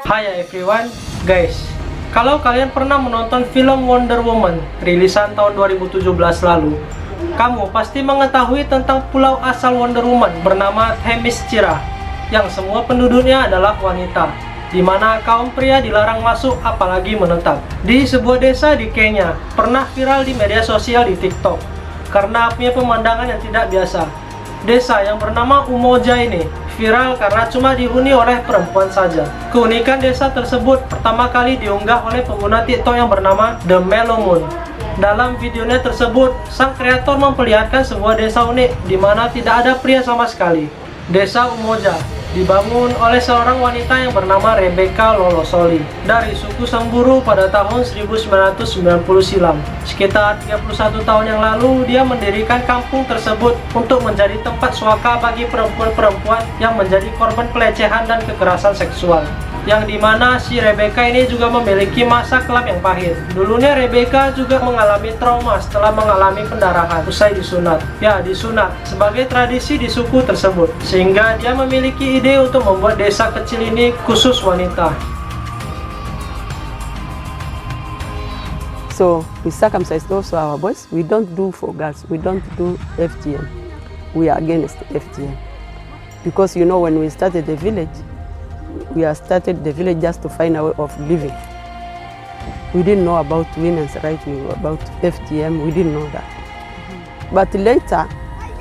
Hai everyone, guys. Kalau kalian pernah menonton film Wonder Woman rilisan tahun 2017 lalu, kamu pasti mengetahui tentang pulau asal Wonder Woman bernama Themyscira, yang semua penduduknya adalah wanita, di mana kaum pria dilarang masuk apalagi menetap. Di sebuah desa di Kenya, pernah viral di media sosial di TikTok karena punya pemandangan yang tidak biasa. Desa yang bernama Umoja ini viral karena cuma dihuni oleh perempuan saja. Keunikan desa tersebut pertama kali diunggah oleh pengguna TikTok yang bernama The Mellow Moon. Dalam videonya tersebut, sang kreator memperlihatkan sebuah desa unik di mana tidak ada pria sama sekali. Desa Umoja dibangun oleh seorang wanita yang bernama Rebecca Lolosoli dari suku Samburu pada tahun 1990 silam. Sekitar 31 tahun yang lalu, dia mendirikan kampung tersebut untuk menjadi tempat suaka bagi perempuan-perempuan yang menjadi korban pelecehan dan kekerasan seksual. Yang dimana si Rebecca ini juga memiliki masa kelam yang pahit. Dulunya Rebecca juga mengalami trauma setelah mengalami pendarahan usai disunat. Ya, disunat sebagai tradisi di suku tersebut, sehingga dia memiliki ide untuk membuat desa kecil ini khusus wanita. So we circumcised also our boys. We don't do for girls. We don't do FGM. We are against FGM because when we started the village, we have started the village just to find a way of living. We didn't know about women's rights, about FGM, we didn't know that. But later,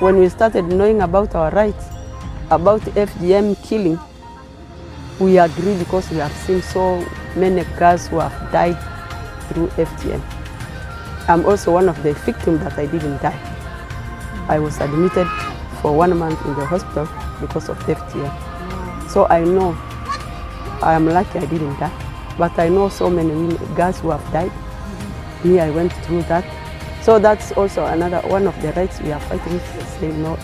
when we started knowing about our rights, about FGM killing, we agree because we have seen so many girls who have died through FGM. I'm also one of the victims that I didn't die. I was admitted for 1 month in the hospital because of FGM. So I know I am lucky I didn't die, but I know so many girls who have died. Me, I went through that. So that's also another one of the rights we are fighting, say no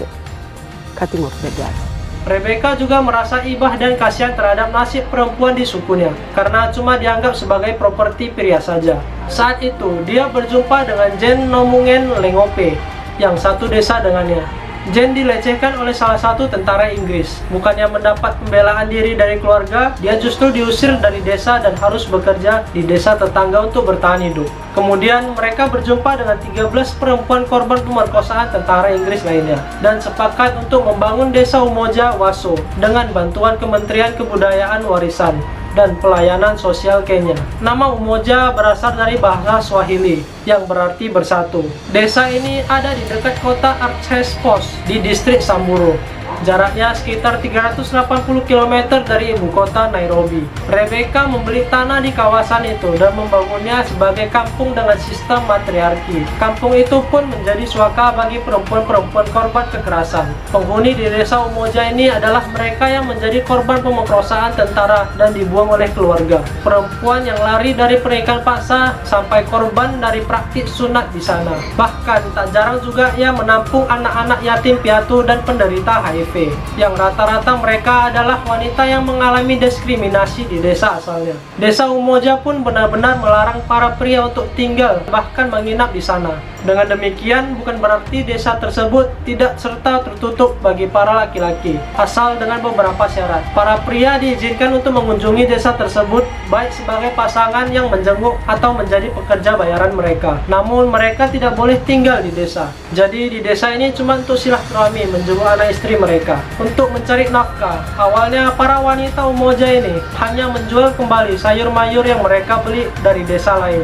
cutting of the girls. Rebecca juga merasa ibah dan kasihan terhadap nasib perempuan di sukunya karena cuma dianggap sebagai properti pria saja. Saat itu, dia berjumpa dengan Jen Nomungen Lengope yang satu desa dengannya. Jen dilecehkan oleh salah satu tentara Inggris. Bukannya mendapat pembelaan diri dari keluarga, dia justru diusir dari desa dan harus bekerja di desa tetangga untuk bertahan hidup. Kemudian mereka berjumpa dengan 13 perempuan korban pemerkosaan tentara Inggris lainnya dan sepakat untuk membangun desa Umoja Waso dengan bantuan Kementerian Kebudayaan Warisan dan Pelayanan Sosial Kenya. Nama Umoja berasal dari bahasa Swahili yang berarti bersatu. Desa ini ada di dekat kota Arches Post di distrik Samburu. Jaraknya sekitar 380 km dari ibu kota Nairobi. Rebecca membeli tanah di kawasan itu dan membangunnya sebagai kampung dengan sistem matriarki. Kampung itu pun menjadi suaka bagi perempuan-perempuan korban kekerasan. Penghuni di desa Umoja ini adalah mereka yang menjadi korban pemerkosaan tentara dan dibuang oleh keluarga. Perempuan yang lari dari pernikahan paksa sampai korban dari praktik sunat di sana. Bahkan tak jarang juga ia menampung anak-anak yatim piatu dan penderita HIV. Yang rata-rata mereka adalah wanita yang mengalami diskriminasi di desa asalnya. Desa Umoja pun benar-benar melarang para pria untuk tinggal bahkan menginap di sana. Dengan demikian bukan berarti desa tersebut tidak serta tertutup bagi para laki-laki, asal dengan beberapa syarat. Para pria diizinkan untuk mengunjungi desa tersebut baik sebagai pasangan yang menjenguk atau menjadi pekerja bayaran mereka. Namun mereka tidak boleh tinggal di desa. Jadi di desa ini cuma untuk silaturahmi, menjenguk anak istri mereka untuk mencari nafkah. Awalnya para wanita Umoja ini hanya menjual kembali sayur mayur yang mereka beli dari desa lain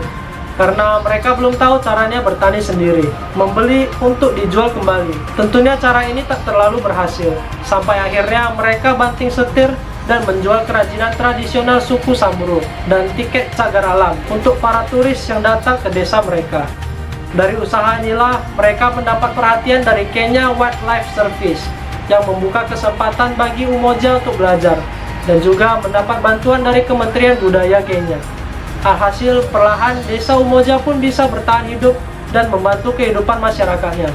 karena mereka belum tahu caranya bertani sendiri, membeli untuk dijual kembali. Tentunya cara ini tak terlalu berhasil, sampai akhirnya mereka banting setir dan menjual kerajinan tradisional suku Samburu dan tiket cagar alam untuk para turis yang datang ke desa mereka. Dari usaha inilah mereka mendapat perhatian dari Kenya Wildlife Service yang membuka kesempatan bagi Umoja untuk belajar dan juga mendapat bantuan dari Kementerian Budaya Kenya. Alhasil perlahan desa Umoja pun bisa bertahan hidup dan membantu kehidupan masyarakatnya.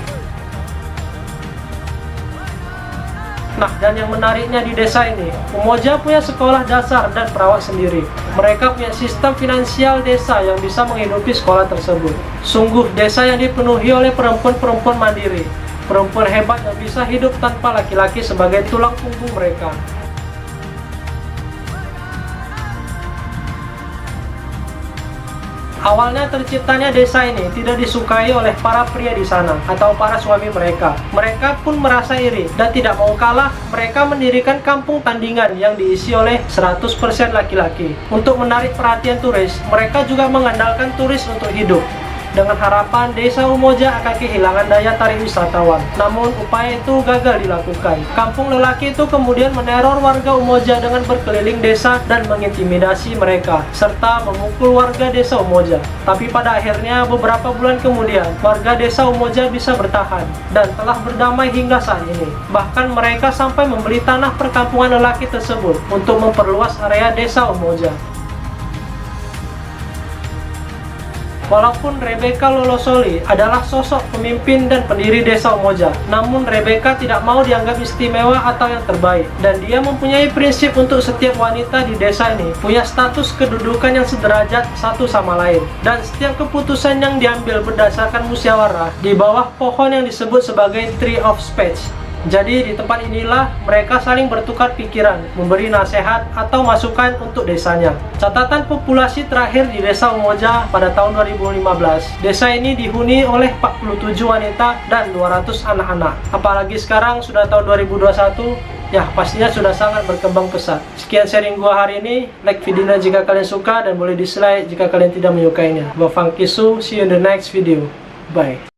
Nah, dan yang menariknya di desa ini, Umoja punya sekolah dasar dan perawat sendiri. Mereka punya sistem finansial desa yang bisa menghidupi sekolah tersebut. Sungguh desa yang dipenuhi oleh perempuan-perempuan mandiri, perempuan hebat yang bisa hidup tanpa laki-laki sebagai tulang punggung mereka. Awalnya terciptanya desa ini tidak disukai oleh para pria di sana atau para suami mereka. Mereka pun merasa iri dan tidak mau kalah, mereka mendirikan kampung tandingan yang diisi oleh 100% laki-laki. Untuk menarik perhatian turis, mereka juga mengandalkan turis untuk hidup, dengan harapan desa Umoja akan kehilangan daya tarik wisatawan. Namun upaya itu gagal dilakukan. Kampung lelaki itu kemudian meneror warga Umoja dengan berkeliling desa dan mengintimidasi mereka, serta memukul warga desa Umoja. Tapi pada akhirnya beberapa bulan kemudian, warga desa Umoja bisa bertahan dan telah berdamai hingga saat ini. Bahkan mereka sampai membeli tanah perkampungan lelaki tersebut untuk memperluas area desa Umoja. Walaupun Rebecca Lolosoli adalah sosok pemimpin dan pendiri desa Umoja, namun Rebecca tidak mau dianggap istimewa atau yang terbaik, dan dia mempunyai prinsip untuk setiap wanita di desa ini punya status kedudukan yang sederajat satu sama lain, dan setiap keputusan yang diambil berdasarkan musyawarah di bawah pohon yang disebut sebagai Tree of Speech. Jadi di tempat inilah mereka saling bertukar pikiran, memberi nasihat atau masukan untuk desanya. Catatan populasi terakhir di desa Umoja pada tahun 2015, desa ini dihuni oleh 47 wanita dan 200 anak-anak. Apalagi sekarang sudah tahun 2021, ya pastinya sudah sangat berkembang pesat. Sekian sharing gua hari ini. Like videonya jika kalian suka dan boleh dislike jika kalian tidak menyukainya. Gua Fang Kisu, see you in the next video. Bye.